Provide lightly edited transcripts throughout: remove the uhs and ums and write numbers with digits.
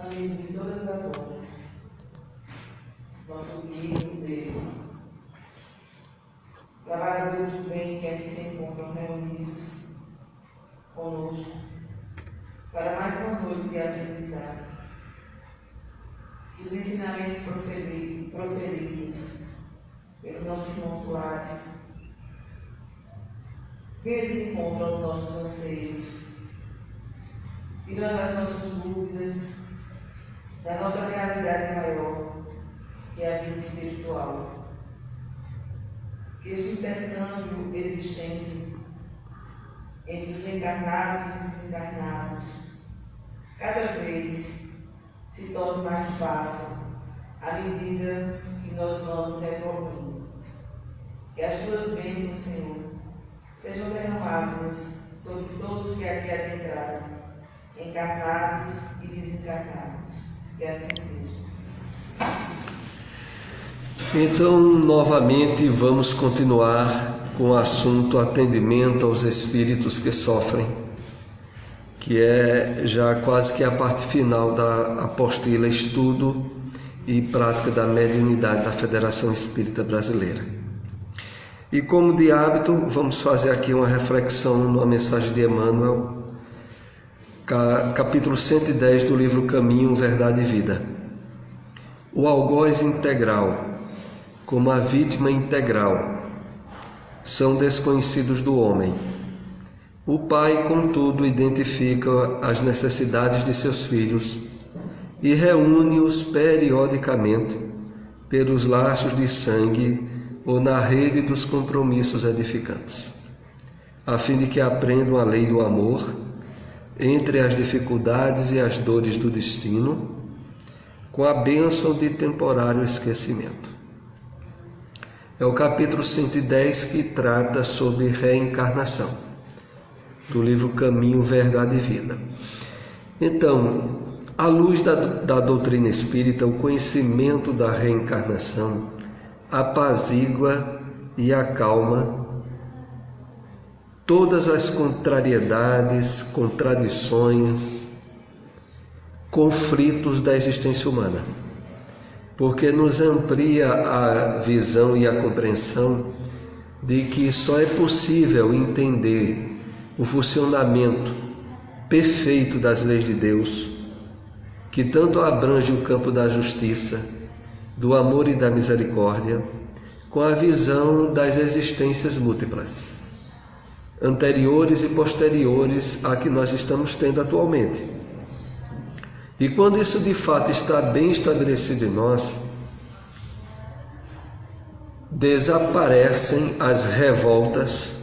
amigo de todas as obras, nosso amigo dele, trabalhadores do bem que aqui se encontram reunidos conosco para mais uma noite de aprendizado. Que os ensinamentos proferidos pelos nossos irmãos Soares venham de encontro aos nossos anseios, tirando as nossas dúvidas da nossa realidade maior, que é a vida espiritual. Que este intercâmbio existente entre os encarnados e desencarnados cada vez se torne mais fácil à medida que nós vamos evoluindo. Que as tuas bênçãos, Senhor, sejam derramadas sobre todos que aqui adentraram, encarnados e desencarnados. Que assim seja. Então, novamente, vamos continuar com o assunto atendimento aos espíritos que sofrem, que é já quase que a parte final da apostila Estudo e Prática da Mediunidade da Federação Espírita Brasileira. E como de hábito, vamos fazer aqui uma reflexão numa mensagem de Emmanuel, capítulo 110 do livro Caminho, Verdade e Vida. O algoz integral, como a vítima integral, são desconhecidos do homem. O pai, contudo, identifica as necessidades de seus filhos e reúne-os periodicamente pelos laços de sangue ou na rede dos compromissos edificantes, a fim de que aprendam a lei do amor entre as dificuldades e as dores do destino, com a bênção de temporário esquecimento. É o capítulo 110 que trata sobre reencarnação, do livro Caminho, Verdade e Vida. Então, à luz da doutrina espírita, o conhecimento da reencarnação apazigua e acalma todas as contrariedades, contradições, conflitos da existência humana, porque nos amplia a visão e a compreensão de que só é possível entender o funcionamento perfeito das leis de Deus, que tanto abrange o campo da justiça, do amor e da misericórdia, com a visão das existências múltiplas, anteriores e posteriores à que nós estamos tendo atualmente. E quando isso de fato está bem estabelecido em nós, desaparecem as revoltas,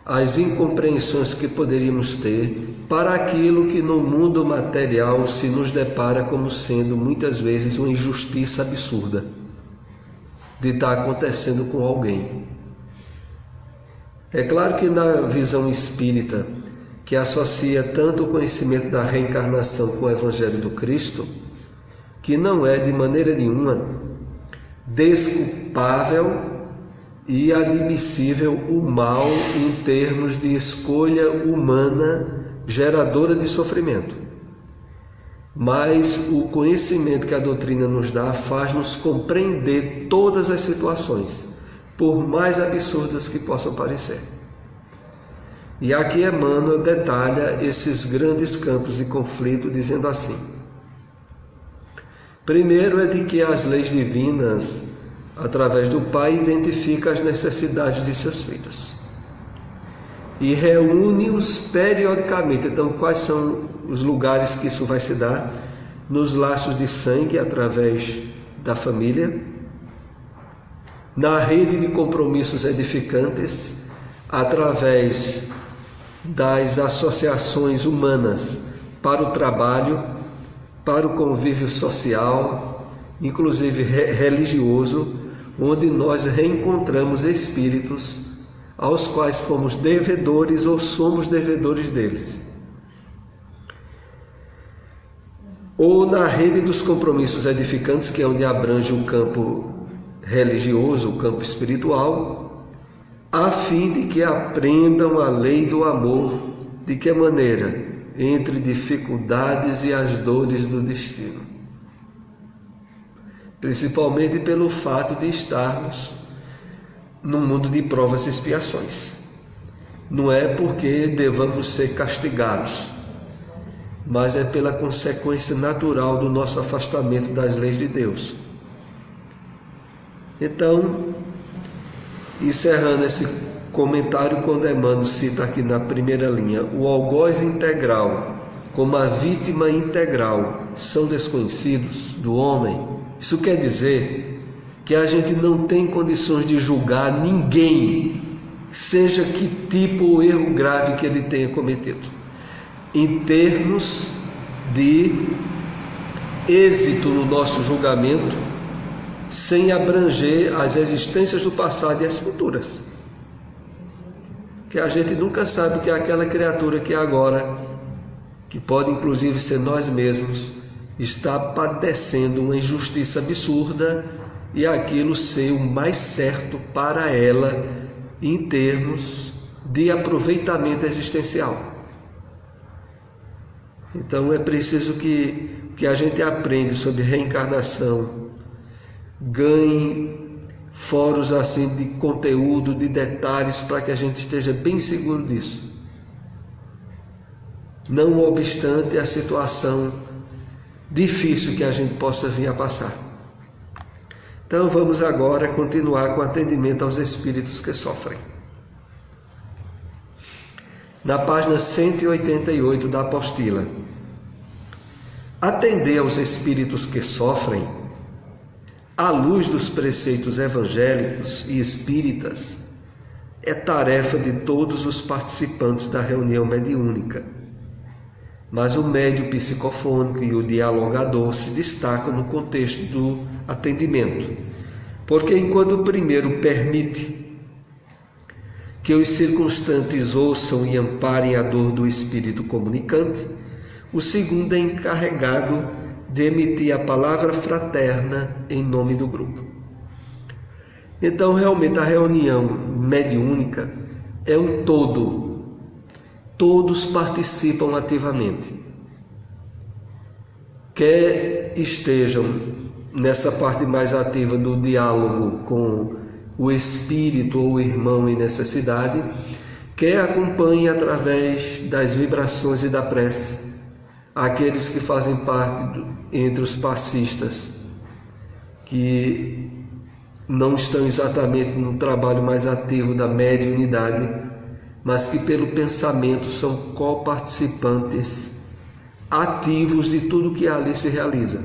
as incompreensões que poderíamos ter para aquilo que no mundo material se nos depara como sendo muitas vezes uma injustiça absurda de estar acontecendo com alguém. É claro que na visão espírita, que associa tanto o conhecimento da reencarnação com o Evangelho do Cristo, que não é de maneira nenhuma desculpável e admissível o mal em termos de escolha humana geradora de sofrimento. Mas o conhecimento que a doutrina nos dá faz-nos compreender todas as situações, por mais absurdas que possam parecer. E aqui Emmanuel detalha esses grandes campos de conflito, dizendo assim: primeiro é de que as leis divinas, através do Pai, identificam as necessidades de seus filhos e reúne-os periodicamente. Então, quais são os lugares que isso vai se dar? Nos laços de sangue, através da família, na rede de compromissos edificantes, através das associações humanas para o trabalho, para o convívio social, inclusive religioso, onde nós reencontramos espíritos aos quais fomos devedores ou somos devedores deles. Ou na rede dos compromissos edificantes, que é onde abrange o campo religioso, o campo espiritual, a fim de que aprendam a lei do amor. De que maneira? entre dificuldades e as dores do destino. Principalmente pelo fato de estarmos num mundo de provas e expiações. Não é porque devamos ser castigados, mas é pela consequência natural do nosso afastamento das leis de Deus. Então, encerrando esse comentário, quando Emmanuel cita aqui na primeira linha, o algoz integral como a vítima integral são desconhecidos do homem. Isso quer dizer que a gente não tem condições de julgar ninguém, seja que tipo ou erro grave que ele tenha cometido, em termos de êxito no nosso julgamento, sem abranger as existências do passado e as futuras. Que a gente nunca sabe o que é aquela criatura que agora, que pode inclusive ser nós mesmos, está padecendo uma injustiça absurda e aquilo ser o mais certo para ela em termos de aproveitamento existencial. Então é preciso que a gente aprenda sobre reencarnação, ganhe fóruns assim de conteúdo, de detalhes, para que a gente esteja bem seguro disso. Não obstante a situação difícil que a gente possa vir a passar. Então vamos agora continuar com o atendimento aos espíritos que sofrem. Na página 188 da apostila. Atender aos espíritos que sofrem, à luz dos preceitos evangélicos e espíritas, é tarefa de todos os participantes da reunião mediúnica. Mas o médium psicofônico e o dialogador se destacam no contexto do atendimento, porque enquanto o primeiro permite que os circunstantes ouçam e amparem a dor do espírito comunicante, o segundo é encarregado de emitir a palavra fraterna em nome do grupo. Então, realmente, a reunião mediúnica é um todo. Todos participam ativamente. Quer estejam nessa parte mais ativa do diálogo com o espírito ou o irmão em necessidade, quer acompanhem através das vibrações e da prece aqueles que fazem parte entre os passistas, que não estão exatamente no trabalho mais ativo da mediunidade, mas que pelo pensamento são coparticipantes ativos de tudo que ali se realiza.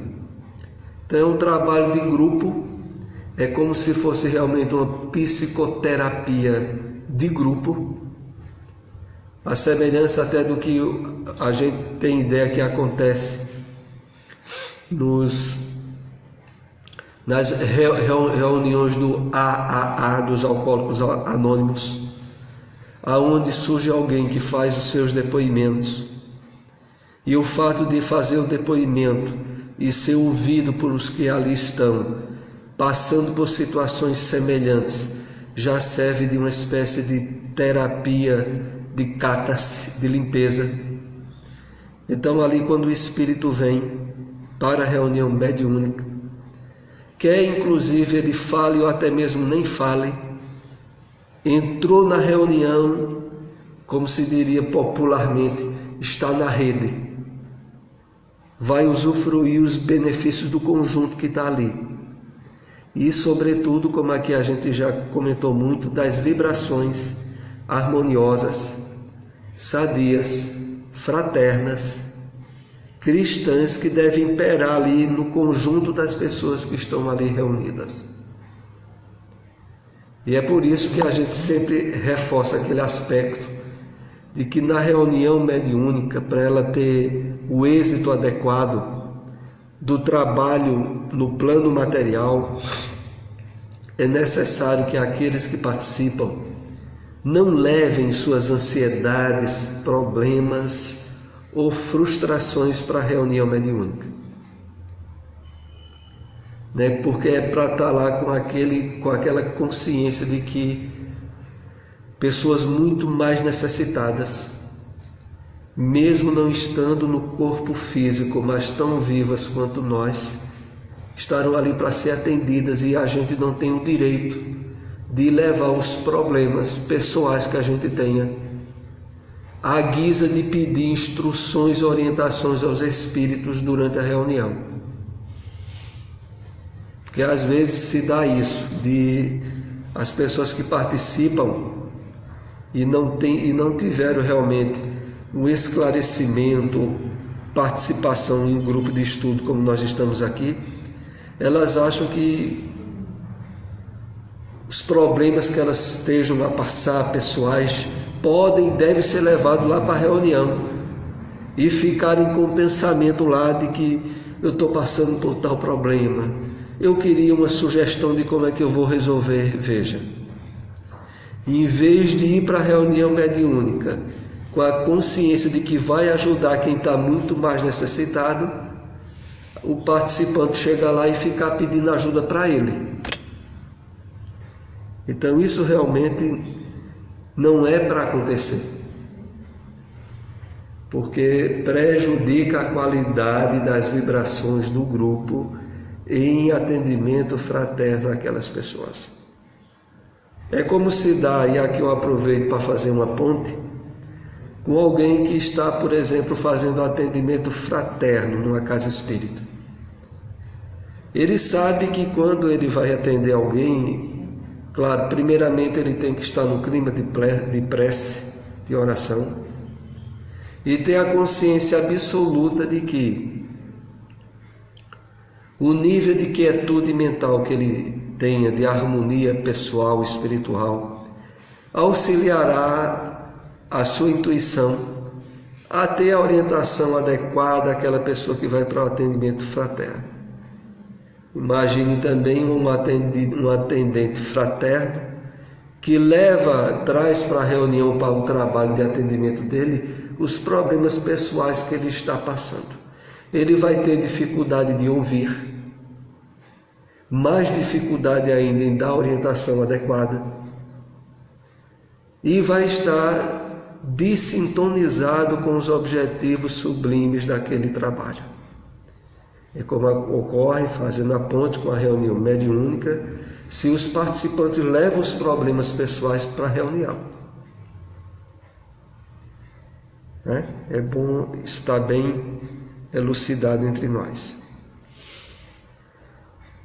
Então é um trabalho de grupo, é como se fosse realmente uma psicoterapia de grupo, a semelhança até do que a gente tem ideia que acontece nas reuniões do AAA, dos Alcoólicos Anônimos, aonde surge alguém que faz os seus depoimentos, e o fato de fazer o depoimento e ser ouvido por os que ali estão, passando por situações semelhantes, já serve de uma espécie de terapia, de catarse, de limpeza. Então ali, quando o espírito vem para a reunião mediúnica, quer inclusive ele fale ou até mesmo nem fale, entrou na reunião, como se diria popularmente, está na rede, vai usufruir os benefícios do conjunto que está ali. E sobretudo, como aqui a gente já comentou muito, das vibrações harmoniosas, sadias, fraternas, cristãs, que devem imperar ali no conjunto das pessoas que estão ali reunidas. E é por isso que a gente sempre reforça aquele aspecto de que na reunião mediúnica, para ela ter o êxito adequado do trabalho no plano material, é necessário que aqueles que participam não levem suas ansiedades, problemas ou frustrações para a reunião mediúnica, porque é para estar lá com aquela consciência de que pessoas muito mais necessitadas mesmo não estando no corpo físico, mas tão vivas quanto nós, estarão ali para ser atendidas, e a gente não tem o direito de levar os problemas pessoais que a gente tenha à guisa de pedir instruções e orientações aos espíritos durante a reunião. Porque às vezes se dá isso, de as pessoas que participam e não tiveram realmente um esclarecimento, participação em um grupo de estudo como nós estamos aqui, elas acham que os problemas que elas estejam a passar, pessoais, podem e devem ser levados lá para a reunião e ficarem com o pensamento lá de que eu estou passando por tal problema, eu queria uma sugestão de como é que eu vou resolver. Veja, em vez de ir para a reunião mediúnica com a consciência de que vai ajudar quem está muito mais necessitado, o participante chega lá e fica pedindo ajuda para ele. Então isso realmente não é para acontecer, porque prejudica a qualidade das vibrações do grupo em atendimento fraterno àquelas pessoas. É como se dá, e aqui eu aproveito para fazer uma ponte, com alguém que está, por exemplo, fazendo atendimento fraterno numa casa espírita. Ele sabe que quando ele vai atender alguém, claro, primeiramente ele tem que estar no clima de prece, de oração, e ter a consciência absoluta de que o nível de quietude mental que ele tenha, de harmonia pessoal, espiritual, auxiliará a sua intuição a ter a orientação adequada àquela pessoa que vai para o atendimento fraterno. Imagine também um atendente fraterno que traz para a reunião, para o trabalho de atendimento dele, os problemas pessoais que ele está passando. Ele vai ter dificuldade de ouvir, mais dificuldade ainda em dar a orientação adequada, e vai estar desintonizado com os objetivos sublimes daquele trabalho. É como ocorre, fazendo a ponte com a reunião mediúnica, se os participantes levam os problemas pessoais para a reunião. É bom estar bem elucidado entre nós.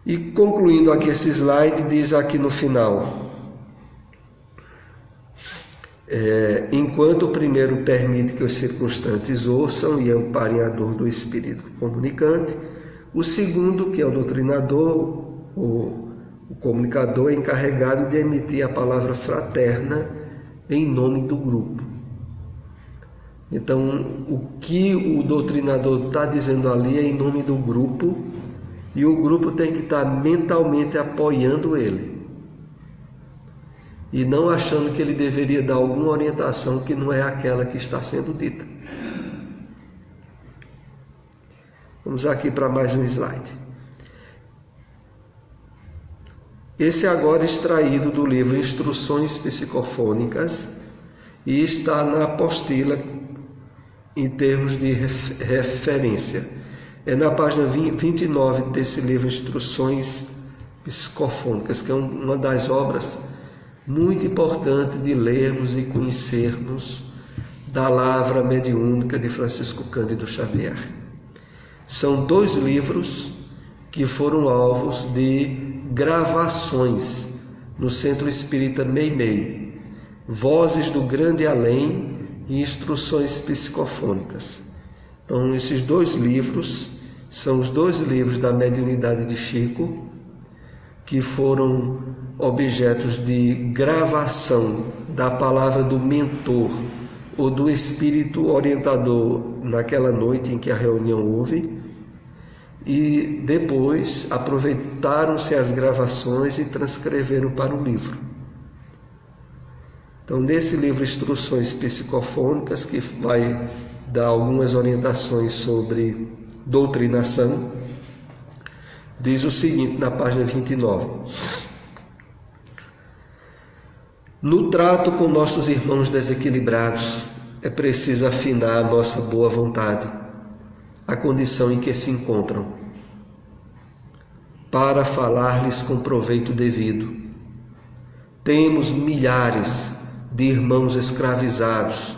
E concluindo aqui esse slide, diz aqui no final: enquanto o primeiro permite que os circunstantes ouçam e amparem a dor do espírito comunicante, o segundo, que é o doutrinador, o comunicador, é encarregado de emitir a palavra fraterna em nome do grupo. Então, o que o doutrinador está dizendo ali é em nome do grupo, e o grupo tem que estar mentalmente apoiando ele, e não achando que ele deveria dar alguma orientação que não é aquela que está sendo dita. Vamos aqui para mais um slide. Esse agora é extraído do livro Instruções Psicofônicas e está na apostila em termos de referência. É na página 29 desse livro Instruções Psicofônicas, que é uma das obras muito importantes de lermos e conhecermos da Lavra Mediúnica de Francisco Cândido Xavier. São 2 livros que foram alvos de gravações no Centro Espírita Meimei, Vozes do Grande Além e Instruções Psicofônicas. Então, esses 2 livros são os 2 livros da mediunidade de Chico, que foram objetos de gravação da palavra do mentor ou do espírito orientador naquela noite em que a reunião houve, e depois aproveitaram-se as gravações e transcreveram para o livro. Então, nesse livro Instruções Psicofônicas, que vai dar algumas orientações sobre doutrinação, diz o seguinte na página 29: no trato com nossos irmãos desequilibrados, é preciso afinar a nossa boa vontade, a condição em que se encontram, para falar-lhes com proveito devido. Temos milhares de irmãos escravizados,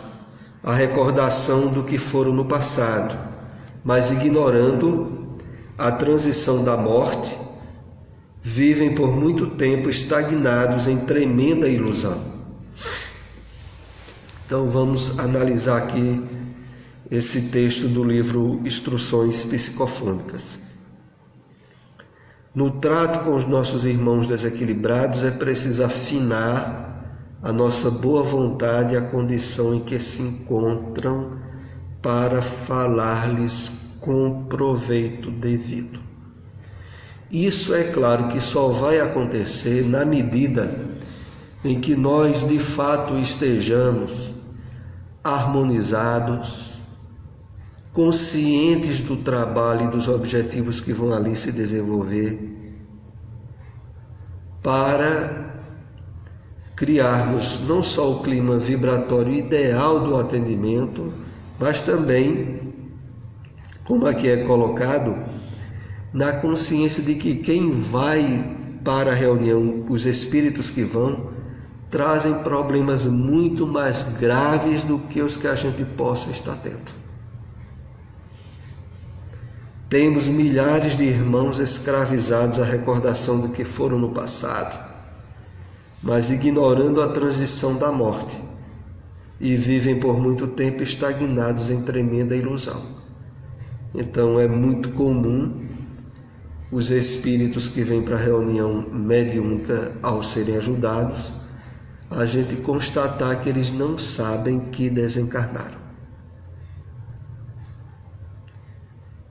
a recordação do que foram no passado, mas ignorando a transição da morte, vivem por muito tempo estagnados em tremenda ilusão. Então vamos analisar aqui esse texto do livro Instruções Psicofônicas. No trato com os nossos irmãos desequilibrados é preciso afinar a nossa boa vontade e a condição em que se encontram para falar-lhes com proveito devido. Isso é claro que só vai acontecer na medida em que nós de fato estejamos harmonizados, conscientes do trabalho e dos objetivos que vão ali se desenvolver, para criarmos não só o clima vibratório ideal do atendimento, mas também, como aqui é colocado, na consciência de que quem vai para a reunião, os espíritos que vão, trazem problemas muito mais graves do que os que a gente possa estar tendo. Temos milhares de irmãos escravizados à recordação do que foram no passado, mas ignorando a transição da morte, e vivem por muito tempo estagnados em tremenda ilusão. Então é muito comum os espíritos que vêm para a reunião mediúnica, ao serem ajudados, a gente constatar que eles não sabem que desencarnaram.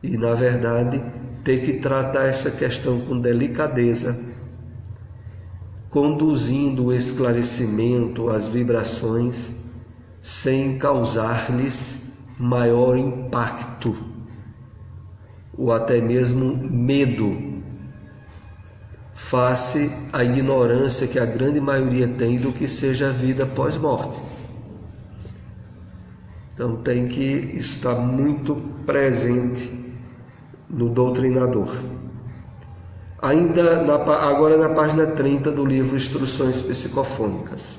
E, na verdade, ter que tratar essa questão com delicadeza, conduzindo o esclarecimento às vibrações, sem causar-lhes maior impacto, ou até mesmo medo, face à ignorância que a grande maioria tem do que seja a vida pós-morte. Então tem que estar muito presente no doutrinador. Agora na página 30 do livro Instruções Psicofônicas.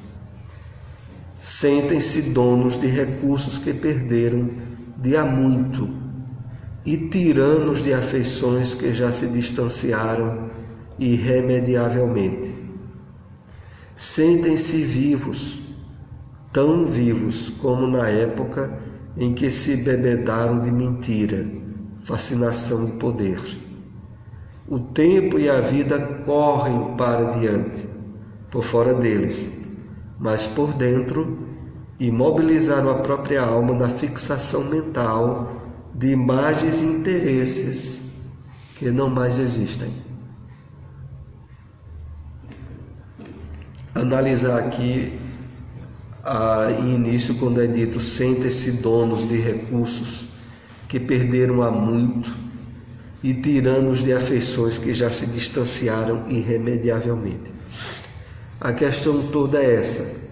Sentem-se donos de recursos que perderam de há muito e tiranos de afeições que já se distanciaram irremediavelmente. Sentem-se vivos, tão vivos como na época em que se bebedaram de mentira, fascinação de poder. O tempo e a vida correm para diante, por fora deles, mas por dentro imobilizaram a própria alma na fixação mental de imagens e interesses que não mais existem. Analisar aqui em início, quando é dito sentem-se donos de recursos que perderam há muito e tiranos de afeições que já se distanciaram irremediavelmente. A questão toda é essa.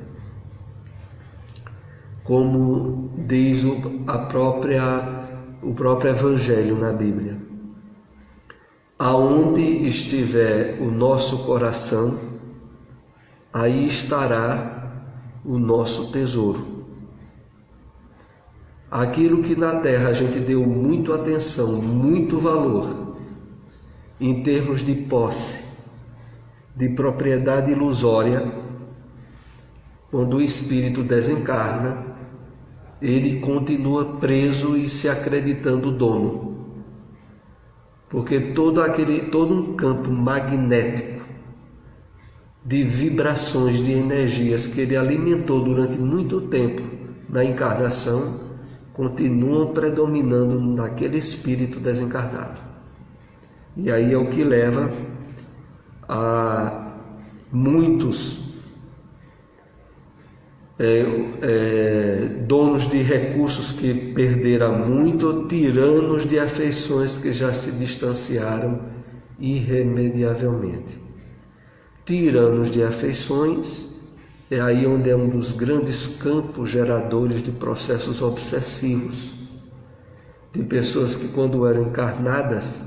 Como diz o próprio Evangelho na Bíblia: aonde estiver o nosso coração, aí estará o nosso tesouro. Aquilo que na terra a gente deu muito atenção, muito valor, em termos de posse, de propriedade ilusória, quando o espírito desencarna, ele continua preso e se acreditando dono. Porque todo um campo magnético de vibrações, de energias que ele alimentou durante muito tempo na encarnação, continuam predominando naquele espírito desencarnado. E aí é o que leva a muitos donos de recursos que perderam muito, tiranos de afeições que já se distanciaram irremediavelmente. Tiranos de afeições É aí onde é um dos grandes campos geradores de processos obsessivos, de pessoas que, quando eram encarnadas,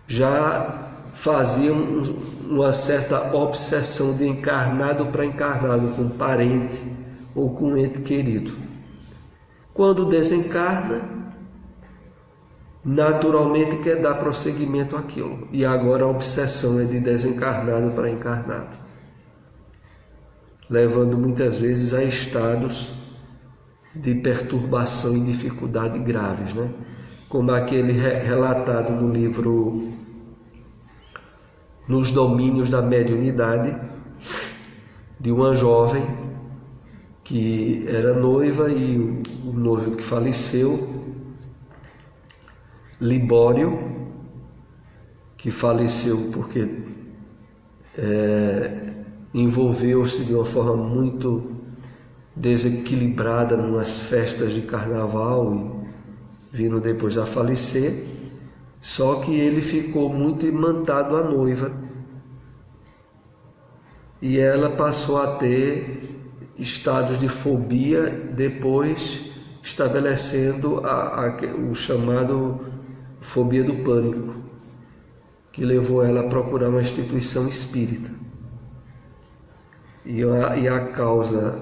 já faziam uma certa obsessão de encarnado para encarnado com um parente ou com um ente querido. Quando desencarna, naturalmente quer dar prosseguimento àquilo. E agora a obsessão é de desencarnado para encarnado, levando muitas vezes a estados de perturbação e dificuldade graves, né? Como aquele relatado no livro Nos Domínios da Mediunidade, de uma jovem que era noiva e o noivo que faleceu, Libório, que faleceu porque envolveu-se de uma forma muito desequilibrada nas festas de carnaval e vindo depois a falecer. Só que ele ficou muito imantado à noiva e ela passou a ter estados de fobia, depois estabelecendo o chamado fobia do pânico, que levou ela a procurar uma instituição espírita. E a causa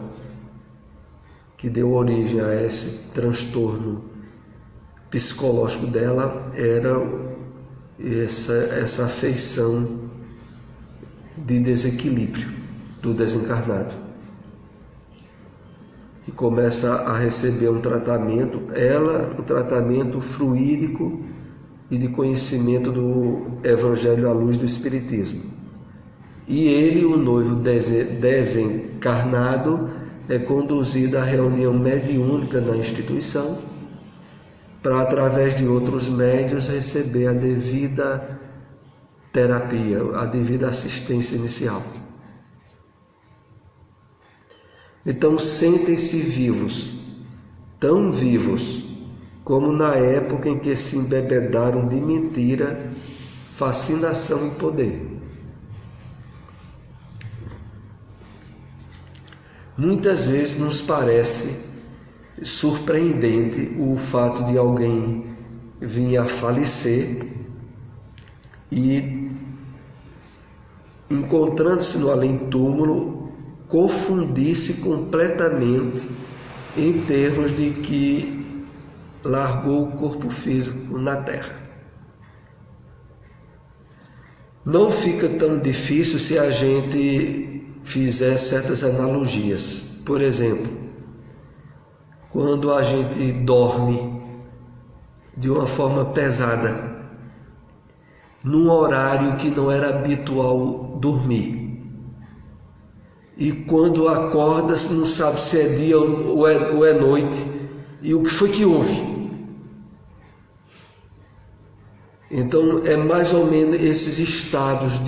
que deu origem a esse transtorno psicológico dela era essa afeição de desequilíbrio do desencarnado, e começa a receber um tratamento, um tratamento fluídico e de conhecimento do Evangelho à luz do Espiritismo. E ele, o noivo desencarnado, é conduzido à reunião mediúnica na instituição, para, através de outros médios, receber a devida terapia, a devida assistência inicial. Então, sentem-se vivos, tão vivos como na época em que se embebedaram de mentira, fascinação e poder. Muitas vezes nos parece surpreendente o fato de alguém vir a falecer e, encontrando-se no além-túmulo, confundir-se completamente em termos de que largou o corpo físico na Terra. Não fica tão difícil se a gente fizer certas analogias. Por exemplo, quando a gente dorme de uma forma pesada, num horário que não era habitual dormir, e quando acorda não sabe se é dia ou é noite, e o que foi que houve? Então é mais ou menos esses estados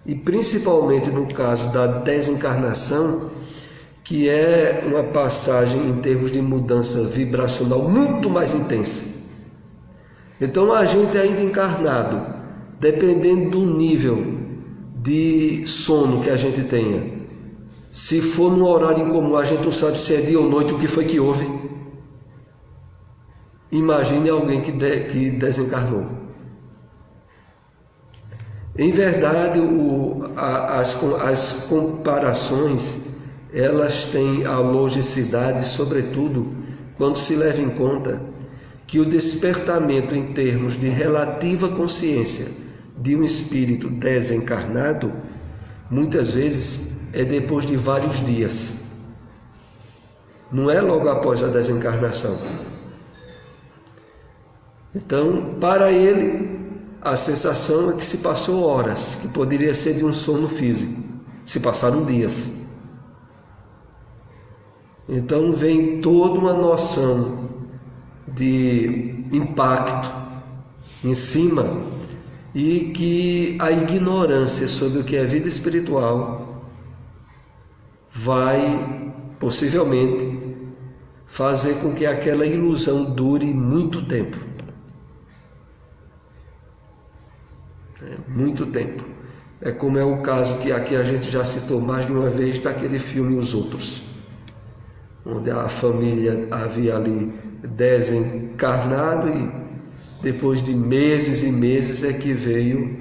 e principalmente no caso da desencarnação, que é uma passagem em termos de mudança vibracional muito mais intensa. Então a gente ainda encarnado, dependendo do nível de sono que a gente tenha, se for num horário incomum, a gente não sabe se é dia ou noite, o que foi que houve. Imagine alguém que desencarnou. Em verdade, as comparações, elas têm a logicidade, sobretudo quando se leva em conta que o despertamento em termos de relativa consciência de um espírito desencarnado, muitas vezes é depois de vários dias. Não é logo após a desencarnação. Então, para ele, a sensação é que se passou horas, que poderia ser de um sono físico, se passaram dias. Então vem toda uma noção de impacto em cima, e que a ignorância sobre o que é vida espiritual vai, possivelmente, fazer com que aquela ilusão dure muito tempo. Muito tempo. É como é o caso que aqui a gente já citou mais de uma vez daquele filme Os Outros, onde a família havia ali desencarnado e depois de meses e meses é que veio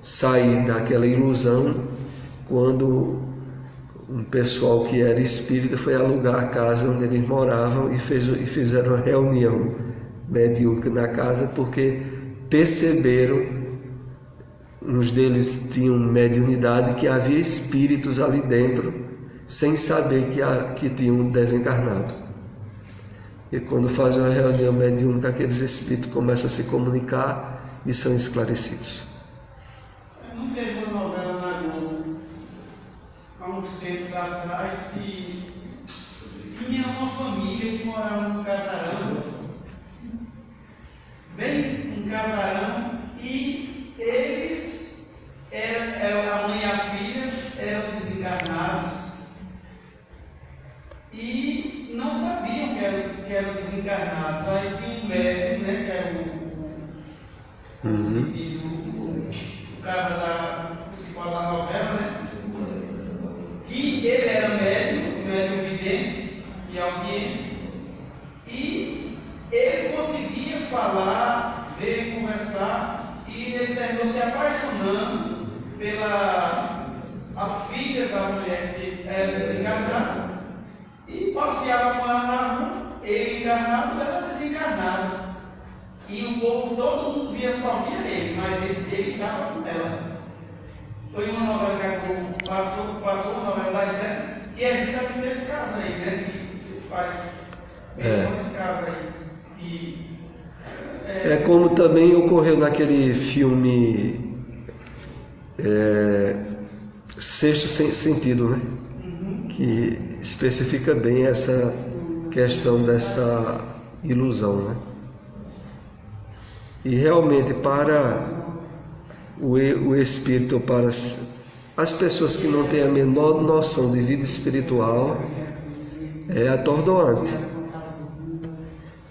sair daquela ilusão quando um pessoal que era espírita foi alugar a casa onde eles moravam e fizeram uma reunião mediúnica na casa porque perceberam, uns deles tinham mediunidade, que havia espíritos ali dentro sem saber que tinham desencarnado. E quando fazem uma reunião mediúnica, aqueles espíritos começam a se comunicar e são esclarecidos. Eu não teve uma novela na Globo, há uns tempos atrás, que tinha uma família que morava num casarão, bem um casarão, e eles, a mãe e a filha, eram desencarnados e não sabiam que eram desencarnados. Aí tinha um médico, né, que era como se diz, o cara principal da novela, né? Que ele era médico vidente e audiente, e ele conseguia falar, ver e conversar, e ele terminou se apaixonando pela a filha da mulher que era desencarnada, e passeava com ela na rua, ele encarnado, ela desencarnada. E o povo, todo mundo só via ele, mas ele estava com ela. Foi uma novela que a Globo passou uma novela das 7, e a gente já viu esse caso aí, né? Que faz menção desse caso aí. É como também ocorreu naquele filme Sexto Sentido, né? Que especifica bem essa questão dessa ilusão, né? E realmente para o espírito, para as pessoas que não têm a menor noção de vida espiritual, é atordoante.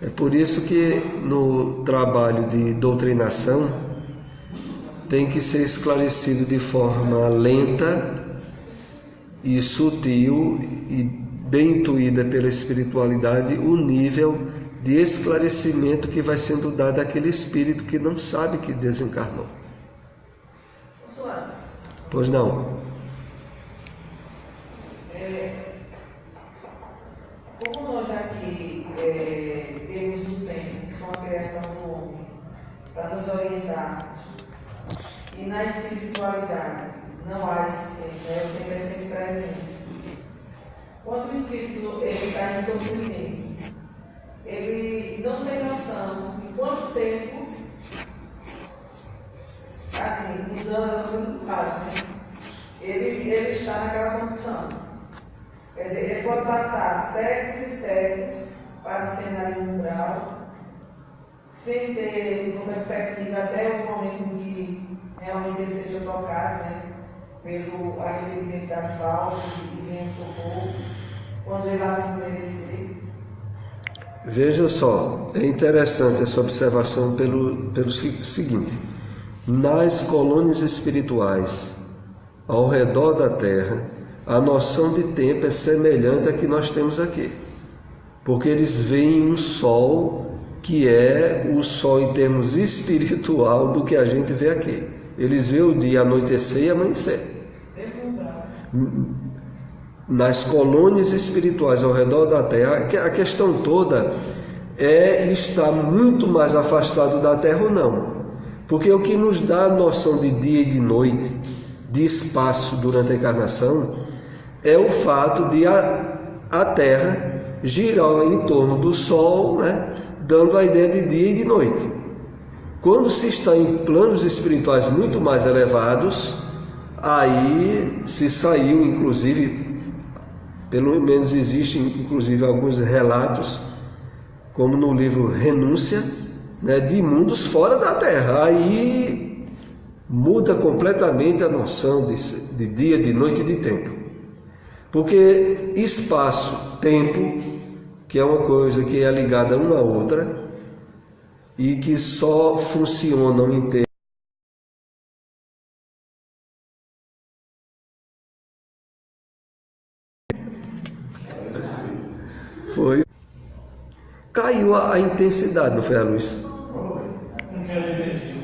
É por isso que no trabalho de doutrinação tem que ser esclarecido de forma lenta e sutil e bem intuída pela espiritualidade o nível de esclarecimento que vai sendo dado àquele espírito que não sabe que desencarnou. Pois não. Como nós aqui temos um tempo com a criação do homem para nos orientar, e na espiritualidade não há esse tempo, o tempo é sempre presente. Quando o espírito está em sofrimento, ele não tem noção de quanto tempo, assim, usando a nossa linguagem, né? Ele está naquela condição. Quer dizer, ele pode passar séculos e séculos para o cenário umbral, sem ter uma perspectiva até o momento em que realmente ele seja tocado, né, pelo arrependimento das faltas e venha socorro, quando ele assim merecer. Veja só, é interessante essa observação pelo seguinte: nas colônias espirituais ao redor da Terra, a noção de tempo é semelhante à que nós temos aqui, porque eles veem um sol que é o sol em termos espiritual do que a gente vê aqui. Eles veem o dia anoitecer e amanhecer. Nas colônias espirituais ao redor da Terra, a questão toda é estar muito mais afastado da Terra ou não, porque o que nos dá a noção de dia e de noite, de espaço durante a encarnação, é o fato de a Terra girar em torno do Sol, né, dando a ideia de dia e de noite. Quando se está em planos espirituais muito mais elevados, aí se saiu, inclusive, pelo menos existem inclusive alguns relatos, como no livro Renúncia, né, de mundos fora da Terra. Aí muda completamente a noção de dia, de noite e de tempo. Porque espaço, tempo, que é uma coisa que é ligada uma à outra e que só funcionam em termos relativo à intensidade, não foi a luz? Não quero energia.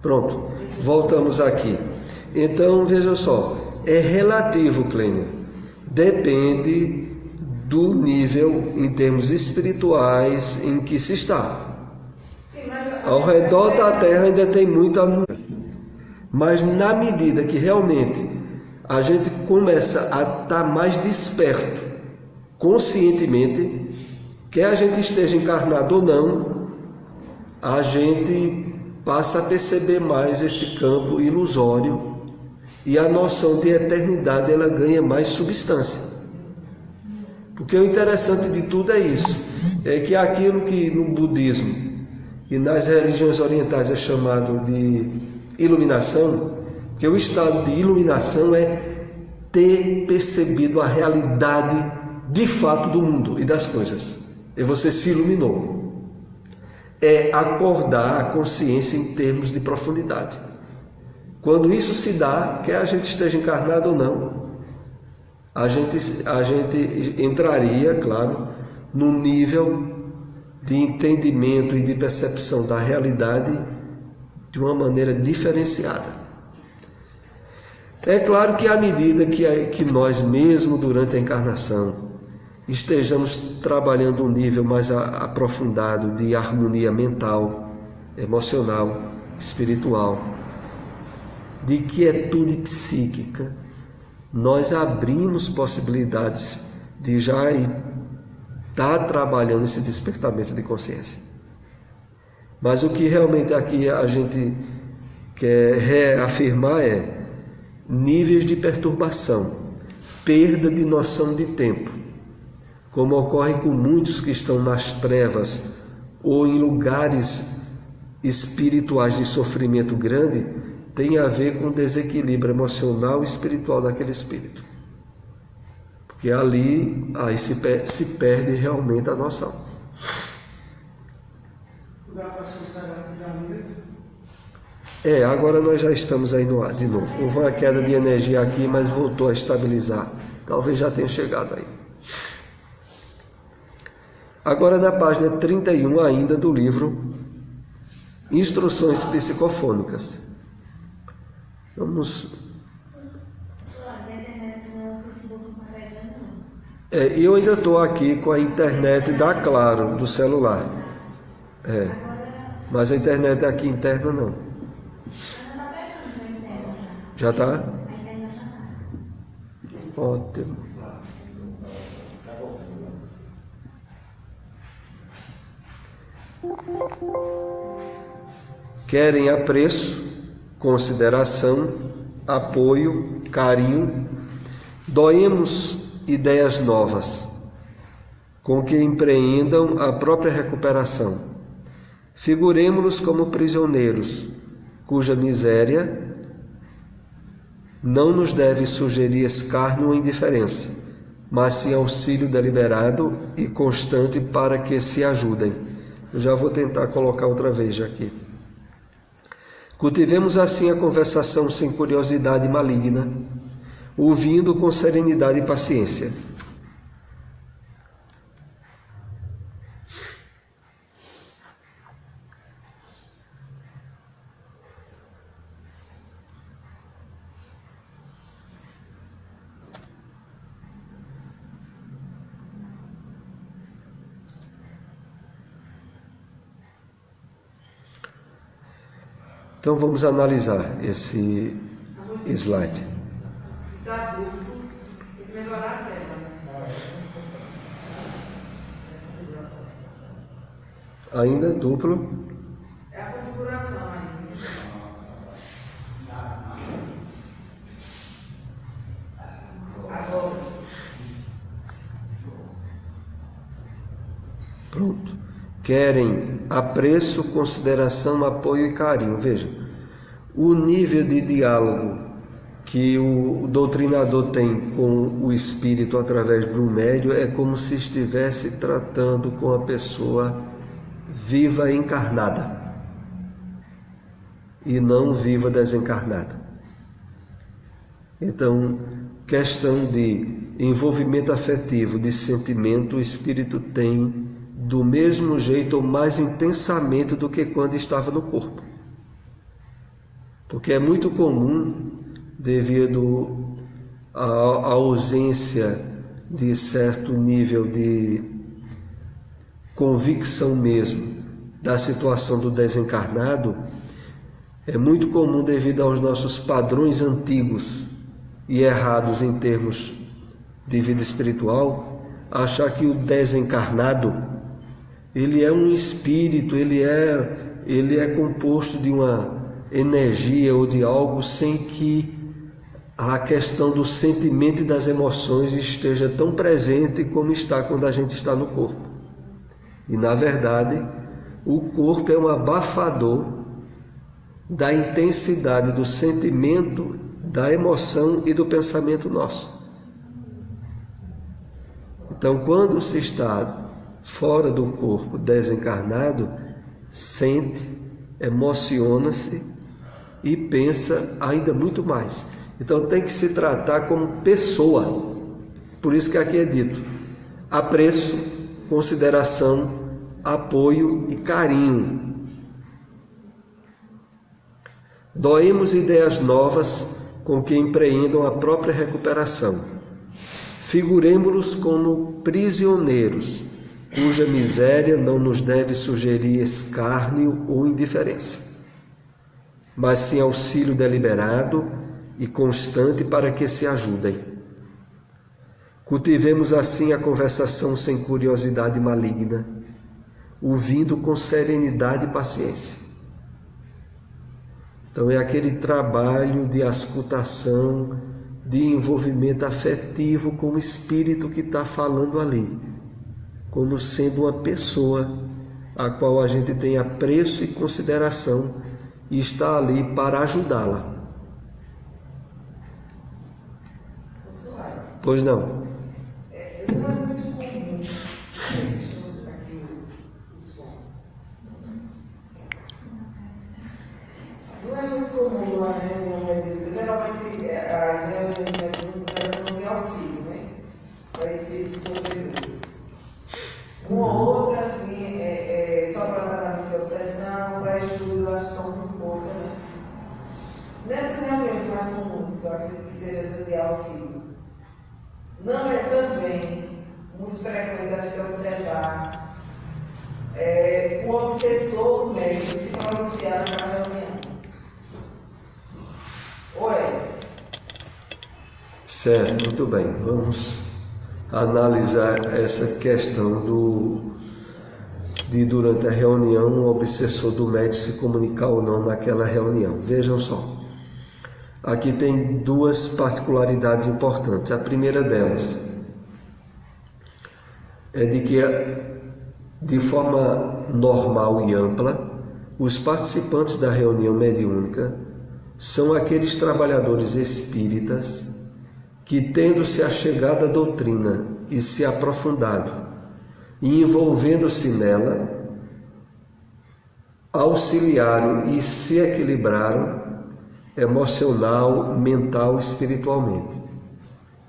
Pronto, voltamos aqui. Então, veja só, é relativo, Clênio. Depende do nível, em termos espirituais, em que se está. Sim, mas Ao redor da Terra ainda tem muita... Mas na medida que realmente a gente começa a estar mais desperto, conscientemente, quer a gente esteja encarnado ou não, a gente passa a perceber mais esse campo ilusório e a noção de eternidade ela ganha mais substância. Porque o interessante de tudo é isso, é que aquilo que no budismo e nas religiões orientais é chamado de iluminação, que o estado de iluminação é ter percebido a realidade de fato do mundo e das coisas. E você se iluminou. É acordar a consciência em termos de profundidade. Quando isso se dá, quer a gente esteja encarnado ou não, a gente entraria, claro, num nível de entendimento e de percepção da realidade de uma maneira diferenciada. É claro que à medida que nós mesmo durante a encarnação estejamos trabalhando um nível mais aprofundado de harmonia mental, emocional, espiritual, de quietude psíquica, nós abrimos possibilidades de já estar trabalhando esse despertamento de consciência. Mas o que realmente aqui a gente quer reafirmar é níveis de perturbação, perda de noção de tempo, como ocorre com muitos que estão nas trevas ou em lugares espirituais de sofrimento grande, tem a ver com o desequilíbrio emocional e espiritual daquele espírito. Porque ali aí se perde realmente a noção. Agora nós já estamos aí no ar de novo. Houve uma queda de energia aqui, mas voltou a estabilizar. Talvez já tenha chegado aí. Agora na página 31 ainda do livro Instruções Psicofônicas. Vamos... eu ainda estou aqui com a internet da Claro, do celular. Mas a internet aqui interna não. Já está? Ótimo. Querem apreço, consideração, apoio, carinho, doemos ideias novas, com que empreendam a própria recuperação. Figuremo-los como prisioneiros, cuja miséria não nos deve sugerir escárnio ou indiferença, mas sim auxílio deliberado e constante para que se ajudem. Eu já vou tentar colocar outra vez aqui. Cultivemos assim a conversação sem curiosidade maligna, ouvindo com serenidade e paciência. Então vamos analisar esse slide. Está duplo, tem que melhorar a tela. Ainda duplo. É a configuração aí. Agora. Pronto. Querem apreço, consideração, apoio e carinho. Veja, o nível de diálogo que o doutrinador tem com o espírito através do médium é como se estivesse tratando com a pessoa viva e encarnada e não viva desencarnada. Então, questão de envolvimento afetivo, de sentimento, o espírito tem do mesmo jeito ou mais intensamente do que quando estava no corpo. Porque é muito comum, devido à ausência de certo nível de convicção mesmo da situação do desencarnado, é muito comum, devido aos nossos padrões antigos e errados em termos de vida espiritual, achar que o desencarnado, ele é um espírito, ele é composto de uma energia ou de algo, sem que a questão do sentimento e das emoções esteja tão presente como está quando a gente está no corpo. E na verdade, o corpo é um abafador da intensidade do sentimento, da emoção e do pensamento nosso. Então, quando se está fora do corpo, desencarnado, sente, emociona-se e pensa ainda muito mais. Então tem que se tratar como pessoa. Por isso que aqui é dito: apreço, consideração, apoio e carinho. Doemos ideias novas com que empreendam a própria recuperação. Figuremo-los como prisioneiros, cuja miséria não nos deve sugerir escárnio ou indiferença, mas sim auxílio deliberado e constante para que se ajudem. Cultivemos assim a conversação sem curiosidade maligna, ouvindo com serenidade e paciência. Então é aquele trabalho de auscultação, de envolvimento afetivo com o espírito que está falando ali, como sendo uma pessoa a qual a gente tem apreço e consideração e está ali para ajudá-la. Pois não? Não é muito comum. Deixa eu botar aqui o som. Não é muito comum numa reunião mediúnica. Geralmente as reuniões mediúnicas são de auxílio, né? Para espíritos superiores. Uma ou outra, assim, só para tratamento de obsessão, para estudo, eu acho que são muito poucas, né? Nessas reuniões mais comuns, que eu acredito que seja essa de auxílio, não é também muito frequente a gente observar o obsessor médico se pronunciar naquela reunião. Ou é? Certo, muito bem. Vamos analisar essa questão de durante a reunião o obsessor do médico se comunicar ou não naquela reunião. Vejam só. Aqui tem duas particularidades importantes. A primeira delas é de que, de forma normal e ampla, os participantes da reunião mediúnica são aqueles trabalhadores espíritas que, tendo-se achegado à doutrina e se aprofundado, e envolvendo-se nela, auxiliaram e se equilibraram emocional, mental, espiritualmente.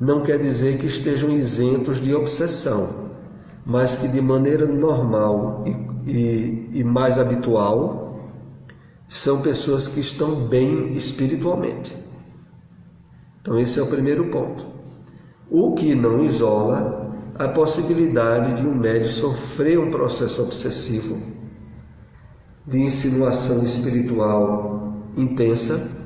Não quer dizer que estejam isentos de obsessão, mas que de maneira normal e mais habitual são pessoas que estão bem espiritualmente. Então esse é o primeiro ponto. O que não isola a possibilidade de um médium sofrer um processo obsessivo de insinuação espiritual intensa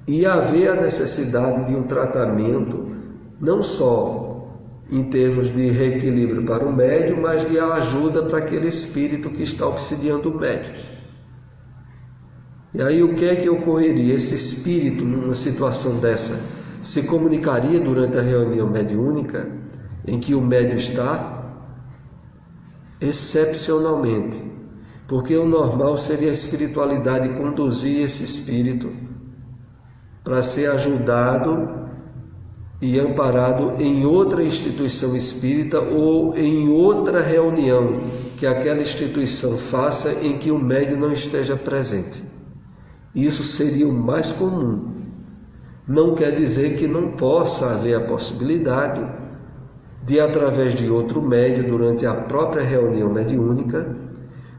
e haver a necessidade de um tratamento não só em termos de reequilíbrio para o médium, mas de ajuda para aquele espírito que está obsidiando o médium. E aí o que é que ocorreria? Esse espírito, numa situação dessa, se comunicaria durante a reunião mediúnica em que o médium está? Excepcionalmente, porque o normal seria a espiritualidade conduzir esse espírito para ser ajudado e amparado em outra instituição espírita ou em outra reunião que aquela instituição faça em que o médium não esteja presente. Isso seria o mais comum. não quer dizer que não possa haver a possibilidade de, através de outro médium, durante a própria reunião mediúnica,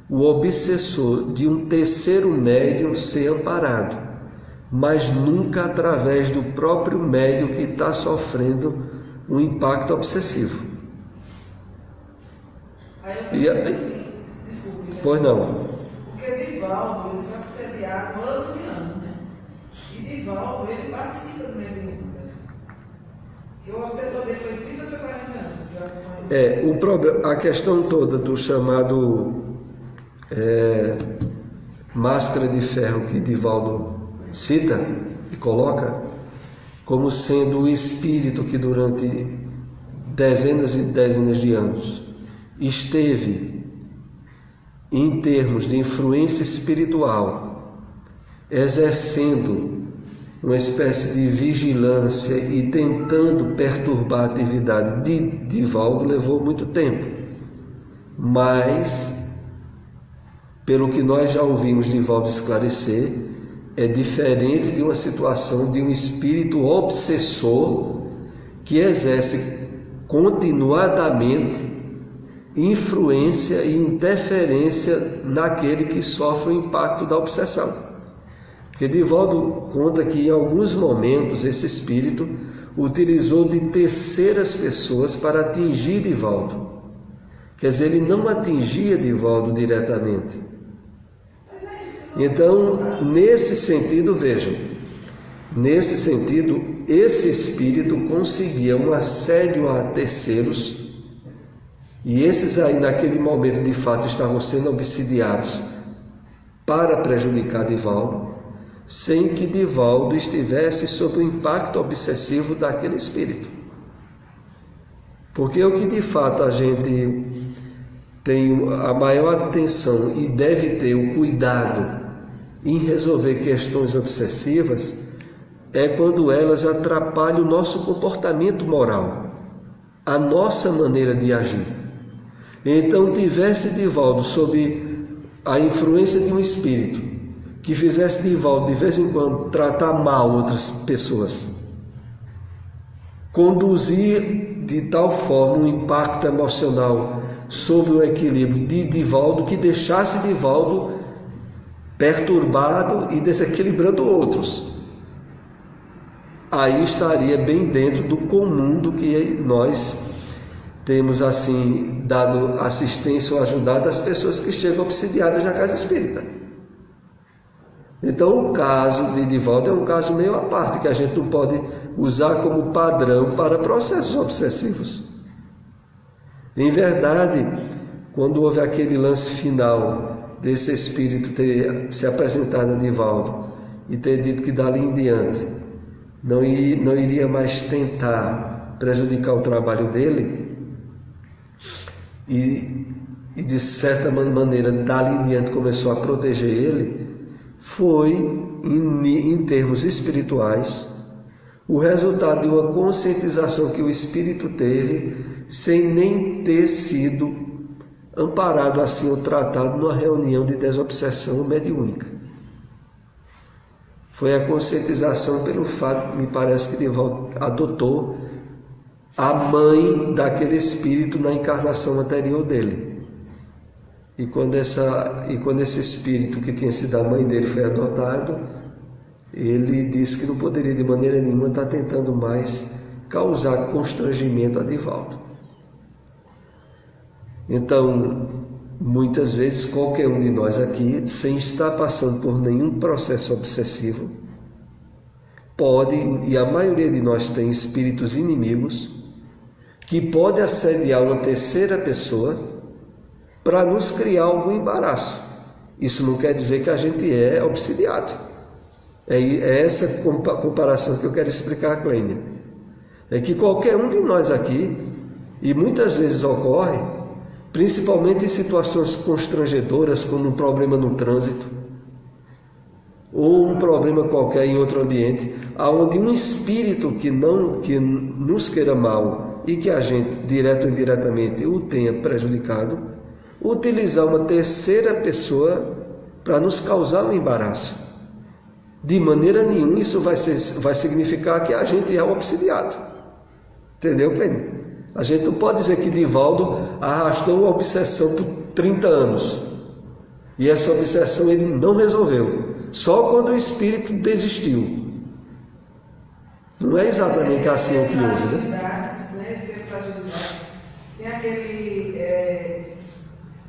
o obsessor de um terceiro médium ser amparado, mas nunca através do próprio médium que está sofrendo um impacto obsessivo. Aí eu pergunto assim, desculpe. Pois não. Porque Divaldo, ele foi obsediado com 11 anos, né? E Divaldo, ele participa do mediúnico. E o obsessor dele foi 30 ou foi 40 anos? O problema, a questão toda do chamado máscara de ferro que Divaldo cita e coloca como sendo o espírito que durante dezenas e dezenas de anos esteve em termos de influência espiritual, exercendo uma espécie de vigilância e tentando perturbar a atividade de Divaldo, levou muito tempo. Mas, pelo que nós já ouvimos Divaldo esclarecer, é diferente de uma situação de um espírito obsessor que exerce continuadamente influência e interferência naquele que sofre o impacto da obsessão. Porque Divaldo conta que em alguns momentos esse espírito utilizou de terceiras pessoas para atingir Divaldo. Quer dizer, ele não atingia Divaldo diretamente. Então, nesse sentido, vejam, nesse sentido, esse espírito conseguia um assédio a terceiros, e esses aí naquele momento de fato estavam sendo obsidiados para prejudicar Divaldo, sem que Divaldo estivesse sob o impacto obsessivo daquele espírito. Porque o que de fato a gente tem a maior atenção e deve ter o cuidado em resolver questões obsessivas é quando elas atrapalham o nosso comportamento moral, a nossa maneira de agir. Então, tivesse Divaldo sob a influência de um espírito que fizesse Divaldo de vez em quando tratar mal outras pessoas, conduzir de tal forma um impacto emocional sobre o equilíbrio de Divaldo que deixasse Divaldo perturbado e desequilibrando outros, aí estaria bem dentro do comum do que nós temos assim dado assistência ou ajudado às pessoas que chegam obsidiadas na casa espírita. Então o caso de Divaldo é um caso meio à parte, que a gente não pode usar como padrão para processos obsessivos. Em verdade, quando houve aquele lance final desse espírito ter se apresentado a Divaldo e ter dito que dali em diante não iria mais tentar prejudicar o trabalho dele, e de certa maneira dali em diante começou a proteger ele, foi, em termos espirituais, o resultado de uma conscientização que o espírito teve sem nem ter sido amparado assim ou tratado numa reunião de desobsessão mediúnica. Foi a conscientização pelo fato, me parece que Divaldo adotou a mãe daquele espírito na encarnação anterior dele. E quando esse espírito que tinha sido a mãe dele foi adotado, ele disse que não poderia de maneira nenhuma estar tentando mais causar constrangimento a Divaldo. Então, muitas vezes qualquer um de nós aqui, sem estar passando por nenhum processo obsessivo, pode, e a maioria de nós tem espíritos inimigos, que pode assediar uma terceira pessoa para nos criar algum embaraço. Isso não quer dizer que a gente é obsidiado. É essa comparação que eu quero explicar a Clênia. É que qualquer um de nós aqui, e muitas vezes ocorre, principalmente em situações constrangedoras, como um problema no trânsito, ou um problema qualquer em outro ambiente, onde um espírito que nos queira mal e que a gente, direto ou indiretamente, o tenha prejudicado, utilizar uma terceira pessoa para nos causar um embaraço. De maneira nenhuma isso vai significar que a gente é obsidiado. Entendeu, Clênio? A gente não pode dizer que Divaldo arrastou uma obsessão por 30 anos. E essa obsessão ele não resolveu. Só quando o espírito desistiu. Não é exatamente assim o que houve, né? Teve fragilidade. Tem aquele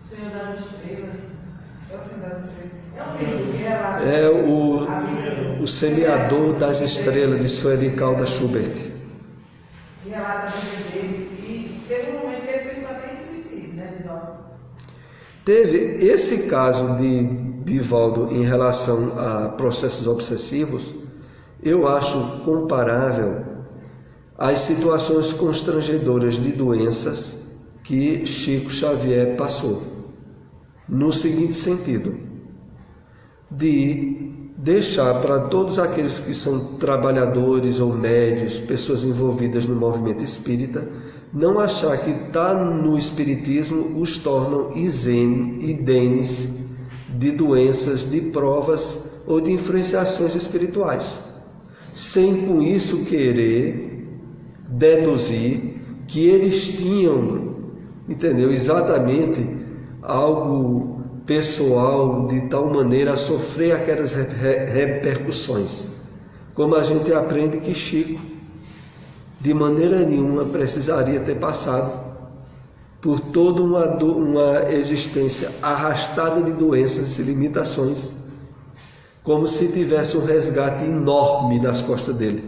Senhor das Estrelas. É o Senhor das Estrelas. É um livro que relata. É o Semeador das Estrelas, de Sueli Caldas Schubert. Que relata a vida dele. E teve um momento que ele pensou até em suicídio, né, Divaldo? Teve esse caso de Divaldo em relação a processos obsessivos, eu acho comparável às situações constrangedoras de doenças que Chico Xavier passou, no seguinte sentido, de deixar para todos aqueles que são trabalhadores ou médios, pessoas envolvidas no movimento espírita, não achar que estar no espiritismo os tornam idêneos de doenças, de provas ou de influenciações espirituais, sem com isso querer deduzir que eles tinham, entendeu, exatamente algo pessoal de tal maneira a sofrer aquelas repercussões, como a gente aprende que Chico de maneira nenhuma precisaria ter passado por toda uma existência arrastada de doenças e limitações, como se tivesse um resgate enorme nas costas dele.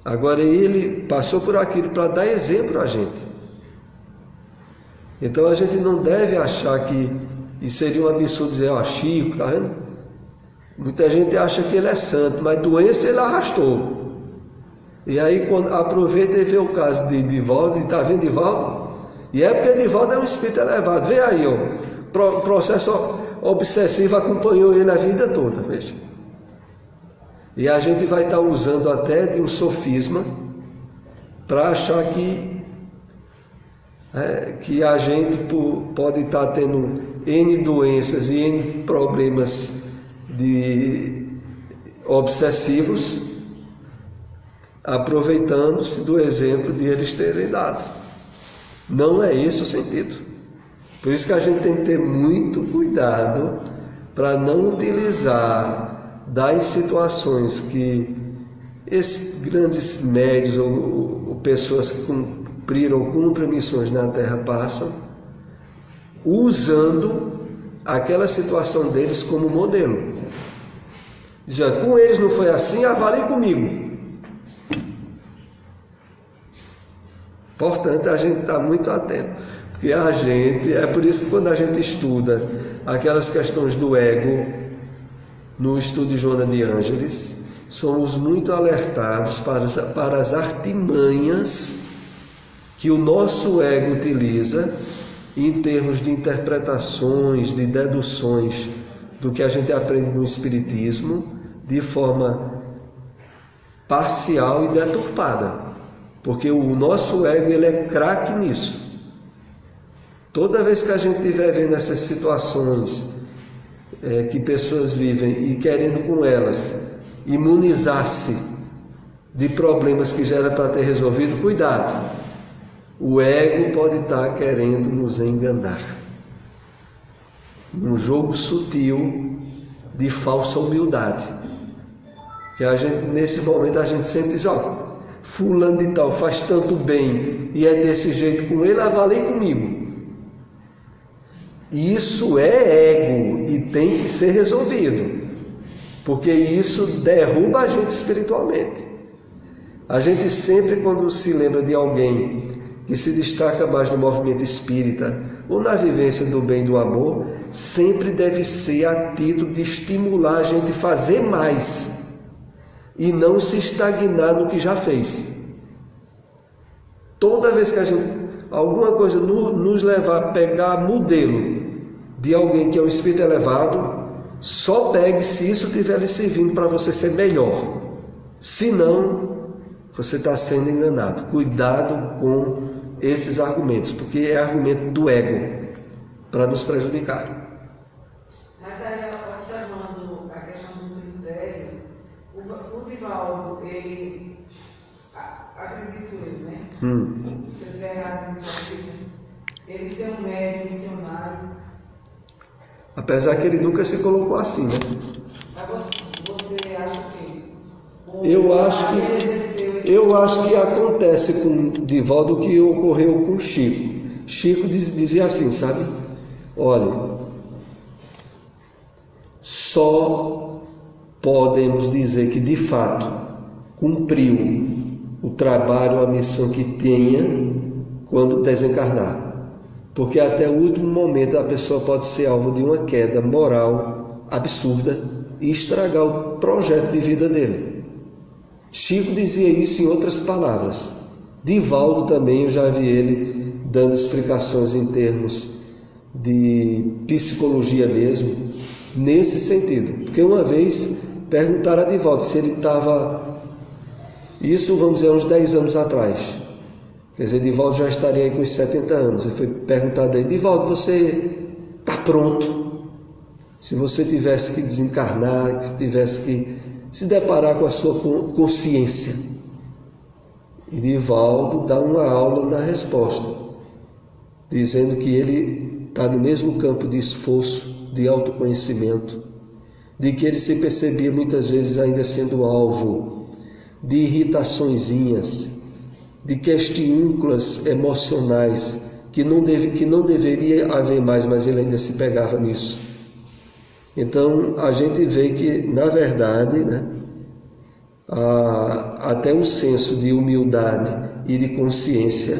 Agora ele passou por aquilo para dar exemplo a gente. Então a gente não deve achar que isso seria um absurdo dizer, Chico, tá vendo? Muita gente acha que ele é santo, mas doença ele arrastou. E aí quando aproveita e vê o caso de Divaldo, e está vendo Divaldo? E é porque Divaldo é um espírito elevado. Vê aí, o processo obsessivo acompanhou ele a vida toda, veja. E a gente vai estar usando até de um sofisma para achar que a gente pode estar tendo N doenças e N problemas obsessivos, aproveitando-se do exemplo de eles terem dado. Não é esse o sentido. Por isso que a gente tem que ter muito cuidado para não utilizar das situações que esses grandes médios ou pessoas que cumpriram ou cumprem missões na Terra passam, usando aquela situação deles como modelo. Dizendo, com eles não foi assim, avalie comigo. Portanto, a gente está muito atento, porque é por isso que quando a gente estuda aquelas questões do ego, no estudo de Joana de Ângeles, somos muito alertados para as artimanhas que o nosso ego utiliza em termos de interpretações, de deduções do que a gente aprende no Espiritismo, de forma parcial e deturpada. Porque o nosso ego ele é craque nisso. Toda vez que a gente estiver vendo essas situações que pessoas vivem e querendo com elas imunizar-se de problemas que já era para ter resolvido, cuidado. O ego pode estar querendo nos enganar. Um jogo sutil de falsa humildade. Que nesse momento a gente sempre diz, fulano de tal faz tanto bem e é desse jeito com ele, avalie comigo. Isso é ego e tem que ser resolvido, porque isso derruba a gente espiritualmente. A gente sempre, quando se lembra de alguém que se destaca mais no movimento espírita ou na vivência do bem e do amor, sempre deve ser a título de estimular a gente a fazer mais e não se estagnar no que já fez. Toda vez que alguma coisa nos levar a pegar modelo de alguém que é um espírito elevado, só pegue se isso estiver lhe servindo para você ser melhor. Se não, você está sendo enganado. Cuidado com esses argumentos, porque é argumento do ego para nos prejudicar. Mas aí, observando a questão do Se eu estiver errado, ele ser um médico, missionário. Apesar que ele nunca se colocou assim, né? Mas você acha que... Eu acho que acontece com Divaldo o que ocorreu com Chico. Chico dizia assim, sabe? Olha, só podemos dizer que de fato cumpriu o trabalho, a missão que tenha quando desencarnar. Porque até o último momento a pessoa pode ser alvo de uma queda moral absurda e estragar o projeto de vida dele. Chico dizia isso em outras palavras. Divaldo também, eu já vi ele dando explicações em termos de psicologia mesmo, nesse sentido. Porque uma vez perguntaram a Divaldo se ele estava, isso vamos dizer, uns 10 anos atrás. Quer dizer, Divaldo já estaria aí com os 70 anos. Ele foi perguntado aí, Divaldo, você está pronto? Se você tivesse que desencarnar, se tivesse que se deparar com a sua consciência. E Divaldo dá uma aula na resposta, dizendo que ele está no mesmo campo de esforço, de autoconhecimento, de que ele se percebia muitas vezes ainda sendo alvo de irritaçõezinhas, de questiúnculas emocionais que não deveria haver mais, mas ele ainda se pegava nisso. Então a gente vê que, na verdade, né, até um senso de humildade e de consciência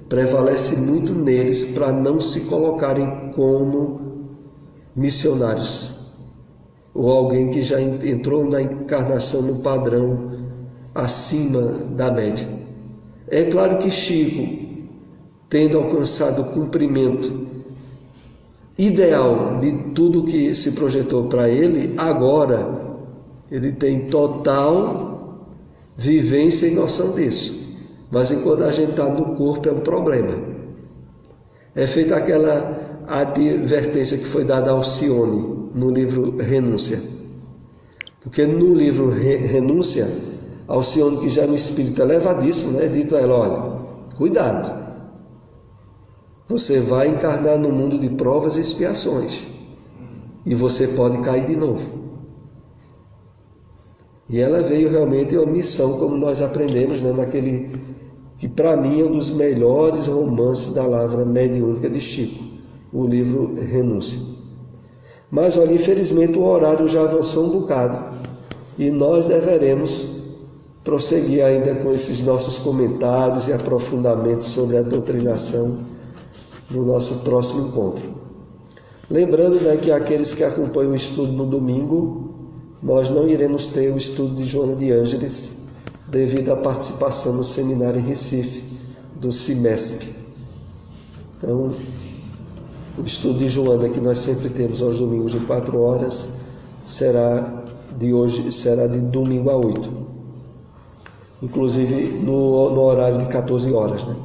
prevalece muito neles para não se colocarem como missionários ou alguém que já entrou na encarnação no padrão acima da média. É claro que Chico, tendo alcançado o cumprimento ideal de tudo que se projetou para ele, agora ele tem total vivência e noção disso. Mas enquanto a gente está no corpo é um problema. É feita aquela advertência que foi dada a Alcione no livro Renúncia. Porque no livro Renúncia, Alcione, que já era um espírito elevadíssimo, né, é dito a ela, olha, cuidado, você vai encarnar no mundo de provas e expiações, e você pode cair de novo. E ela veio realmente uma missão, como nós aprendemos, né, naquele que para mim é um dos melhores romances da lavra mediúnica de Chico, o livro Renúncia. Mas olha, infelizmente o horário já avançou um bocado, e nós deveremos prosseguir ainda com esses nossos comentários e aprofundamentos sobre a doutrinação no nosso próximo encontro. Lembrando, né, que aqueles que acompanham o estudo no domingo, nós não iremos ter o estudo de Joana de Ângeles, devido à participação no seminário em Recife, do CIMESP. Então, o estudo de Joana, que nós sempre temos aos domingos de 4 horas, será de domingo a 8. Inclusive no horário de 14 horas, né?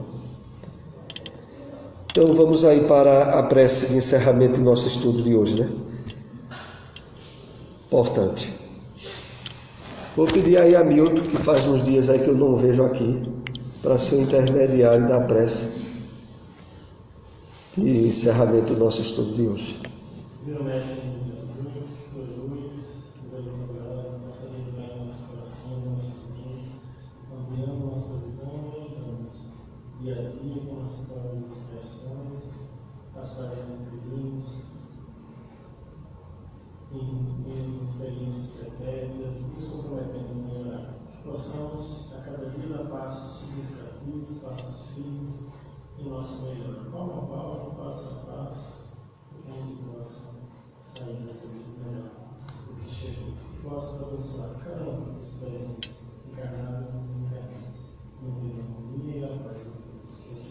Então vamos aí para a prece de encerramento do nosso estudo de hoje, né? Importante. Vou pedir aí a Milton, que faz uns dias aí que eu não vejo aqui, para ser o intermediário da prece de encerramento do nosso estudo de hoje. Meu mestre, Jesus, nos abençoe, nossa vida em nossos corações, nossas mentes, ampliando nossa visão e orientando-nos dia a dia com as palavras e expressões, as quais não pedimos, em experiências perpétuas, nos comprometemos a melhorar. Possamos, a cada dia, dar passos significativos, passos firmes em nossa melhora. Palmo a palmo, passo a passo, que a gente possa sair dessa vida melhor. Porque chegou, que possa abençoar cada um dos presentes, encarnados e desencarnados. Não tenha harmonia, a paz de Deus.